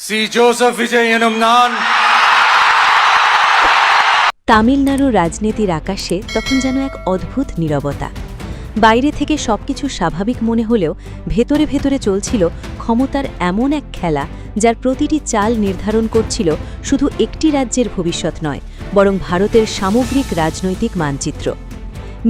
C Joseph Vijay எனும் நான் তামিলনাড়ুর রাজনীতির আকাশে তখন যেন এক অদ্ভুত নীরবতা। বাইরে থেকে সবকিছু স্বাভাবিক মনে হলেও ভেতরে ভেতরে চলছিল ক্ষমতার এমন এক খেলা, যার প্রতিটি চাল নির্ধারণ করছিল শুধু একটি রাজ্যের ভবিষ্যৎ নয়, বরং ভারতের সামগ্রিক রাজনৈতিক মানচিত্র।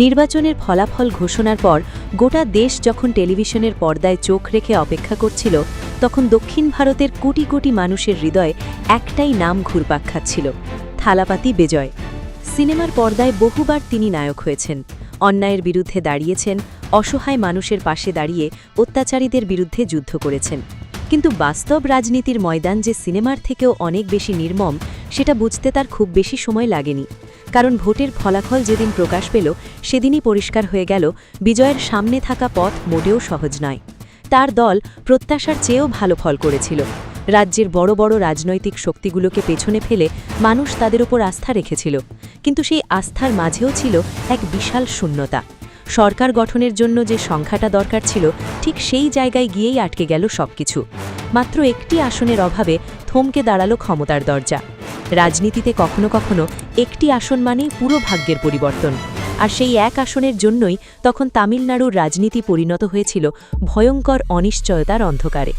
নির্বাচনের ফলাফল ঘোষণার পর গোটা দেশ যখন টেলিভিশনের পর্দায় চোখ রেখে অপেক্ষা করছিল, তখন দক্ষিণ ভারতের কোটি কোটি মানুষের হৃদয়ে একটাই নাম ঘুরপাক খাচ্ছিল: থালাপাতি বিজয়। সিনেমার পর্দায় বহুবার তিনি নায়ক হয়েছেন, অন্যায়ের বিরুদ্ধে দাঁড়িয়েছেন, অসহায় মানুষের পাশে দাঁড়িয়ে অত্যাচারীদের বিরুদ্ধে যুদ্ধ করেছেন। কিন্তু বাস্তব রাজনীতির ময়দান যে সিনেমার থেকেও অনেক বেশি নির্মম, সেটা বুঝতে তার খুব বেশি সময় লাগেনি। কারণ ভোটের ফলাফল যেদিন প্রকাশ পেল, সেদিনই পরিষ্কার হয়ে গেল বিজয়ের সামনে থাকা পথ মোটেও সহজ নয়। তার দল প্রত্যাশার চেয়েও ভালো ফল করেছিল। রাজ্যের বড় বড় রাজনৈতিক শক্তিগুলোকে পেছনে ফেলে মানুষ তাদের ওপর আস্থা রেখেছিল, কিন্তু সেই আস্থার মাঝেও ছিল এক বিশাল শূন্যতা। সরকার গঠনের জন্য যে সংখ্যাটা দরকার ছিল, ঠিক সেই জায়গায় গিয়েই আটকে গেল সবকিছু। মাত্র একটি আসনের অভাবে থমকে দাঁড়ালো ক্ষমতার দরজা। রাজনীতিতে কখনো কখনো একটি আসন মানেই পুরো ভাগ্যের পরিবর্তন, আর সেই এক আসনের জন্যই তখন তামিলনাড়ুর রাজনীতি পরিণত হয়েছিল ভয়ঙ্কর অনিশ্চয়তার অন্ধকারে।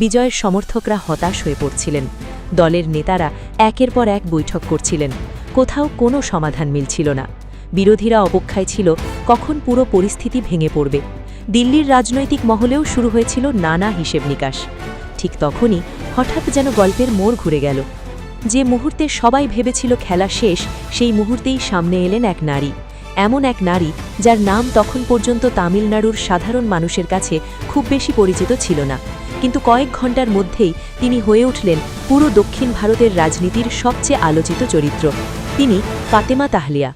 বিজয়ের সমর্থকরা হতাশ হয়ে পড়ছিলেন, দলের নেতারা একের পর এক বৈঠক করছিলেন, কোথাও কোনো সমাধান মিলছিল না। বিরোধীরা অপেক্ষায় ছিল কখন পুরো পরিস্থিতি ভেঙে পড়বে। দিল্লির রাজনৈতিক মহলেও শুরু হয়েছিল নানা হিসেব নিকাশ। ঠিক তখনই হঠাৎ যেন গল্পের মোড় ঘুরে গেল। যে মুহূর্তে সবাই ভেবেছিল খেলা শেষ, সেই মুহূর্তেই সামনে এলেন এক নারী, এমন এক নারী যার নাম তখন পর্যন্ত তামিলনাড়ুর সাধারণ মানুষের কাছে খুব বেশি পরিচিত ছিল না, কিন্তু কয়েক ঘণ্টার মধ্যেই তিনি হয়ে উঠলেন পুরো দক্ষিণ ভারতের রাজনীতির সবচেয়ে আলোচিত চরিত্র। তিনি ফাতেমা তাহলিয়া।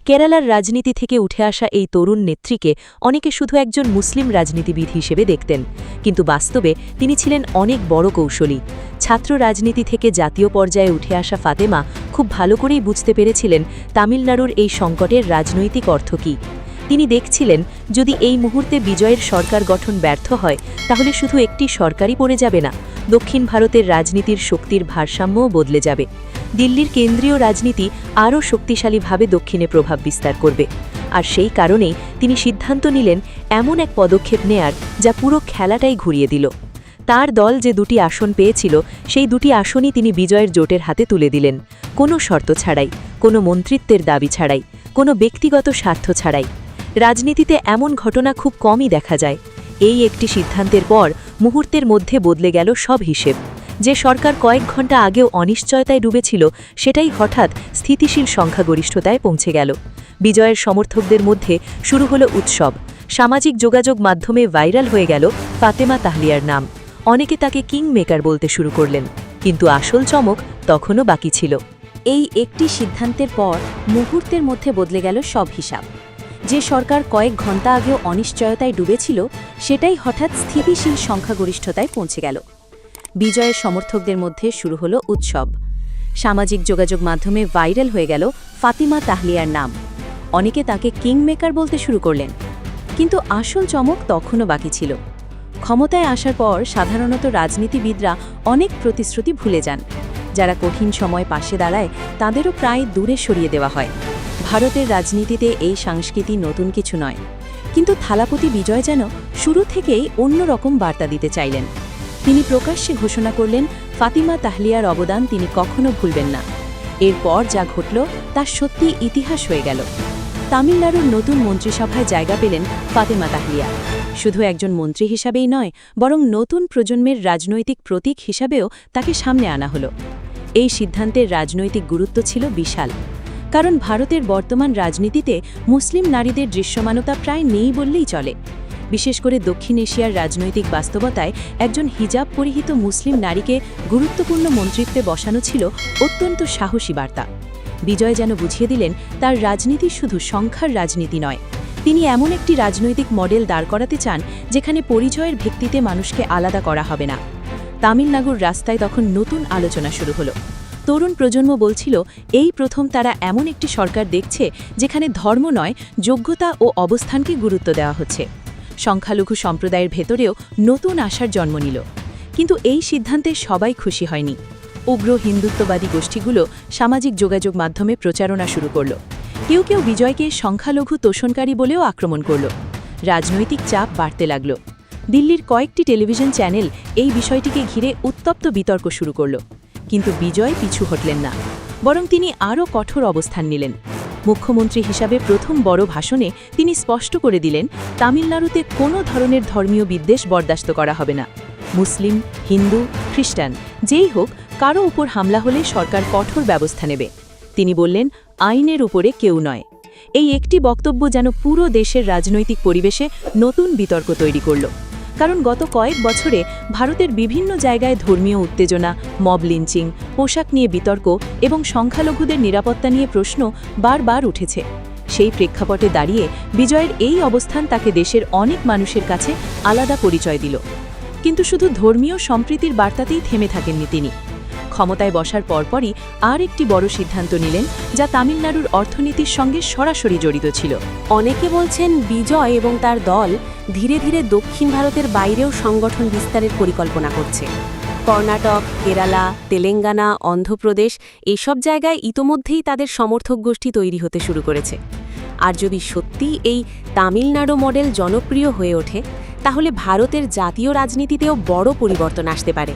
কেরালার রাজনীতি থেকে উঠে আসা এই তরুণ নেত্রীকে অনেকে শুধু একজন মুসলিম রাজনীতিবিদ হিসেবে দেখতেন, কিন্তু বাস্তবে তিনি ছিলেন অনেক বড় কৌশলী। ছাত্র রাজনীতি থেকে জাতীয় পর্যায়ে উঠে আসা ফাতেমা খুব ভালো করেই বুঝতে পেরেছিলেন তামিলনাড়ুর এই সংকটের রাজনৈতিক অর্থ কী। তিনি দেখছিলেন, যদি এই মুহূর্তে বিজয়ের সরকার গঠন ব্যর্থ হয়, তাহলে শুধু একটি সরকারই পড়ে যাবে না, দক্ষিণ ভারতের রাজনীতির শক্তির ভারসাম্যও বদলে যাবে। দিল্লির কেন্দ্রীয় রাজনীতি আরও শক্তিশালীভাবে দক্ষিণে প্রভাব বিস্তার করবে। আর সেই কারণেই তিনি সিদ্ধান্ত নিলেন এমন এক পদক্ষেপ নেয়ার, যা পুরো খেলাটাই ঘুরিয়ে দিল। তার দল যে দুটি আসন পেয়েছিল, সেই দুটি আসনই তিনি বিজয়ের জোটের হাতে তুলে দিলেন, কোনো শর্ত ছাড়াই, কোনো মন্ত্রিত্বের দাবি ছাড়াই, কোনো ব্যক্তিগত স্বার্থ ছাড়াই। রাজনীতিতে এমন ঘটনা খুব কমই দেখা যায়। এই একটি সিদ্ধান্তের পর মুহূর্তের মধ্যে বদলে গেল সব হিসেব। যে সরকার কয়েক ঘণ্টা আগেও অনিশ্চয়তায় ডুবেছিল, সেটাই হঠাৎ স্থিতিশীল সংখ্যাগরিষ্ঠতায় পৌঁছে গেল। বিজয়ের সমর্থকদের মধ্যে শুরু হলো উৎসব। সামাজিক যোগাযোগ মাধ্যমে ভাইরাল হয়ে গেল ফাতেমা তাহলিয়ার নাম। অনেকে তাকে কিং মেকার বলতে শুরু করলেন, কিন্তু আসল চমক তখনও বাকি ছিল। এই একটি সিদ্ধান্তের পর মুহূর্তের মধ্যে বদলে গেল সব হিসাব। যে সরকার কয়েক ঘণ্টা আগেও অনিশ্চয়তায় ডুবেছিল, সেটাই হঠাৎ স্থিতিশীল সংখ্যাগরিষ্ঠতায় পৌঁছে গেল। বিজয়ের সমর্থকদের মধ্যে শুরু হলো উৎসব। সামাজিক যোগাযোগ মাধ্যমে ভাইরাল হয়ে গেল ফাতিমা তাহলিয়ার নাম। অনেকে তাকে কিং মেকার বলতে শুরু করলেন, কিন্তু আসল চমক তখনও বাকি ছিল। ক্ষমতায় আসার পর সাধারণত রাজনীতিবিদরা অনেক প্রতিশ্রুতি ভুলে যান। যারা কঠিন সময় পাশে দাঁড়ায়, তাদেরও প্রায় দূরে সরিয়ে দেওয়া হয়। ভারতের রাজনীতিতে এই সংস্কৃতি নতুন কিছু নয়, কিন্তু থালাপতি বিজয় যেন শুরু থেকেই অন্যরকম বার্তা দিতে চাইলেন। তিনি প্রকাশ্যে ঘোষণা করলেন, ফাতিমা তাহলিয়ার অবদান তিনি কখনো ভুলবেন না। এরপর যা ঘটল তা সত্যি ইতিহাস হয়ে গেল। তামিলনাড়ুর নতুন মন্ত্রিসভায় জায়গা পেলেন ফাতেমা তাহলিয়া। শুধু একজন মন্ত্রী হিসাবেই নয়, বরং নতুন প্রজন্মের রাজনৈতিক প্রতীক হিসাবেও তাকে সামনে আনা হলো। এই সিদ্ধান্তের রাজনৈতিক গুরুত্ব ছিল বিশাল, কারণ ভারতের বর্তমান রাজনীতিতে মুসলিম নারীদের দৃশ্যমানতা প্রায় নেই বললেই চলে। বিশেষ করে দক্ষিণ এশিয়ার রাজনৈতিক বাস্তবতায় একজন হিজাব পরিহিত মুসলিম নারীকে গুরুত্বপূর্ণ মন্ত্রিত্বে বসানো ছিল অত্যন্ত সাহসী বার্তা। বিজয় যেন বুঝিয়ে দিলেন, তার রাজনীতি শুধু সংখ্যার রাজনীতি নয়, তিনি এমন একটি রাজনৈতিক মডেল দাঁড় করাতে চান, যেখানে পরিচয়ের ভিত্তিতে মানুষকে আলাদা করা হবে না। তামিলনাড়ুর রাস্তায় তখন নতুন আলোচনা শুরু হলো। তরুণ প্রজন্ম বলছিল, এই প্রথম তারা এমন একটি সরকার দেখছে, যেখানে ধর্ম নয়, যোগ্যতা ও অবস্থানকে গুরুত্ব দেওয়া হচ্ছে। সংখ্যালঘু সম্প্রদায়ের ভেতরেও নতুন আশার জন্ম নিল। কিন্তু এই সিদ্ধান্তে সবাই খুশি হয়নি। উগ্র হিন্দুত্ববাদী গোষ্ঠীগুলো সামাজিক যোগাযোগ মাধ্যমে প্রচারণা শুরু করল। কেউ কেউ বিজয়কে সংখ্যালঘু তোষণকারী বলেও আক্রমণ করল। রাজনৈতিক চাপ বাড়তে লাগল। দিল্লির কয়েকটি টেলিভিশন চ্যানেল এই বিষয়টিকে ঘিরে উত্তপ্ত বিতর্ক শুরু করল। কিন্তু বিজয় পিছু হটলেন না, বরং তিনি আরও কঠোর অবস্থান নিলেন। মুখ্যমন্ত্রী হিসাবে প্রথম বড় ভাষণে তিনি স্পষ্ট করে দিলেন, তামিলনাড়ুতে কোনো ধরনের ধর্মীয় বিদ্বেষ বরদাস্ত করা হবে না। মুসলিম, হিন্দু, খ্রিস্টান যেই হোক, কারো উপর হামলা হলে সরকার কঠোর ব্যবস্থা নেবে। তিনি বললেন, আইনের উপরে কেউ নয়। এই একটি বক্তব্য যেন পুরো দেশের রাজনৈতিক পরিবেশে নতুন বিতর্ক তৈরি করল। কারণ গত কয়েক বছরে ভারতের বিভিন্ন জায়গায় ধর্মীয় উত্তেজনা, মব লিঞ্চিং, পোশাক নিয়ে বিতর্ক এবং সংখ্যালঘুদের নিরাপত্তা নিয়ে প্রশ্ন বারবার উঠেছে। সেই প্রেক্ষাপটে দাঁড়িয়ে বিজয়ের এই অবস্থান তাকে দেশের অনেক মানুষের কাছে আলাদা পরিচয় দিল। কিন্তু শুধু ধর্মীয় সম্প্রীতির বার্তাতেই থেমে থাকেননি তিনি। ক্ষমতায় বসার পরপরই আর একটি বড় সিদ্ধান্ত নিলেন, যা তামিলনাড়ুর অর্থনীতির সঙ্গে সরাসরি জড়িত ছিল। অনেকে বলছেন বিজয় এবং তার দল ধীরে ধীরে দক্ষিণ ভারতের বাইরেও সংগঠন বিস্তারের পরিকল্পনা করছে। কর্ণাটক, কেরালা, তেলেঙ্গানা, অন্ধ্রপ্রদেশ এসব জায়গায় ইতোমধ্যেই তাদের সমর্থক গোষ্ঠী তৈরি হতে শুরু করেছে। আর যদি সত্যিই এই তামিলনাড়ু মডেল জনপ্রিয় হয়ে ওঠে, তাহলে ভারতের জাতীয় রাজনীতিতেও বড় পরিবর্তন আসতে পারে।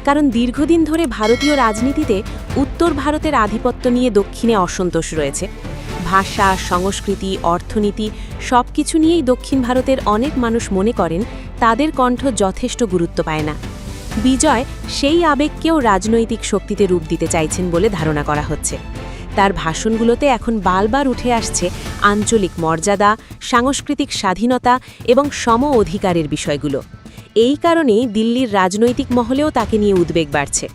কারণ দীর্ঘদিন ধরে ভারতীয় রাজনীতিতে উত্তর ভারতের আধিপত্য নিয়ে দক্ষিণে অসন্তোষ রয়েছে। ভাষা, সংস্কৃতি, অর্থনীতি সবকিছু নিয়েই দক্ষিণ ভারতের অনেক মানুষ মনে করেন তাদের কণ্ঠ যথেষ্ট গুরুত্ব পায় না। বিজয় সেই আবেগকেও রাজনৈতিক শক্তিতে রূপ দিতে চাইছেন বলে ধারণা করা হচ্ছে। তার ভাষণগুলোতে এখন বারবার উঠে আসছে আঞ্চলিক মর্যাদা, সাংস্কৃতিক স্বাধীনতা এবং সম অধিকারের বিষয়গুলো। এই কারণেই দিল্লির রাজনৈতিক মহলেও তাকে নিয়ে উদ্বেগ বাড়ছে।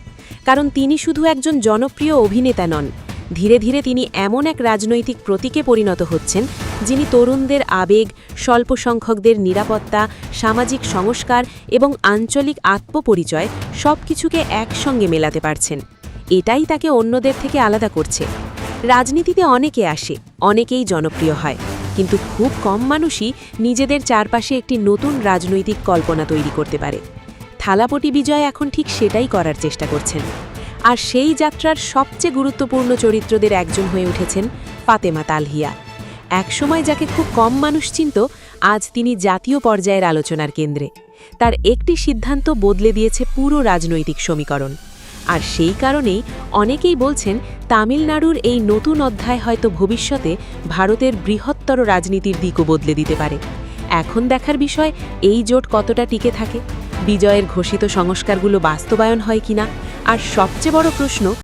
কারণ তিনি শুধু একজন জনপ্রিয় অভিনেতা নন, ধীরে ধীরে তিনি এমন এক রাজনৈতিক প্রতীকে পরিণত হচ্ছেন যিনি তরুণদের আবেগ, স্বল্প সংখ্যকদের নিরাপত্তা, সামাজিক সংস্কার এবং আঞ্চলিক আত্মপরিচয় সবকিছুকে একসঙ্গে মেলাতে পারছেন। এটাই তাকে অন্যদের থেকে আলাদা করছে। রাজনীতিতে অনেকে আসে, অনেকেই জনপ্রিয় হয়, কিন্তু খুব কম মানুষই নিজেদের চারপাশে একটি নতুন রাজনৈতিক কল্পনা তৈরি করতে পারে। থালাপতি বিজয় এখন ঠিক সেটাই করার চেষ্টা করছেন। আর সেই যাত্রার সবচেয়ে গুরুত্বপূর্ণ চরিত্রদের একজন হয়ে উঠেছেন ফাতেমা তালহিয়া। একসময় যাকে খুব কম মানুষ চিনত, আজ তিনি জাতীয় পর্যায়ের আলোচনার কেন্দ্রে। তার একটি সিদ্ধান্ত বদলে দিয়েছে পুরো রাজনৈতিক সমীকরণ। আর সেই কারণেই অনেকেই বলছেন তামিলনাড়ুর এই নতুন অধ্যায় হয়তো ভবিষ্যতে ভারতের বৃহত্তর রাজনীতির দিকও বদলে দিতে পারে। এখন দেখার বিষয় এই জোট কতটা টিকে থাকে, বিজয়ের ঘোষিত সংস্কারগুলো বাস্তবায়ন হয় কিনা, আর সবচেয়ে বড় প্রশ্ন,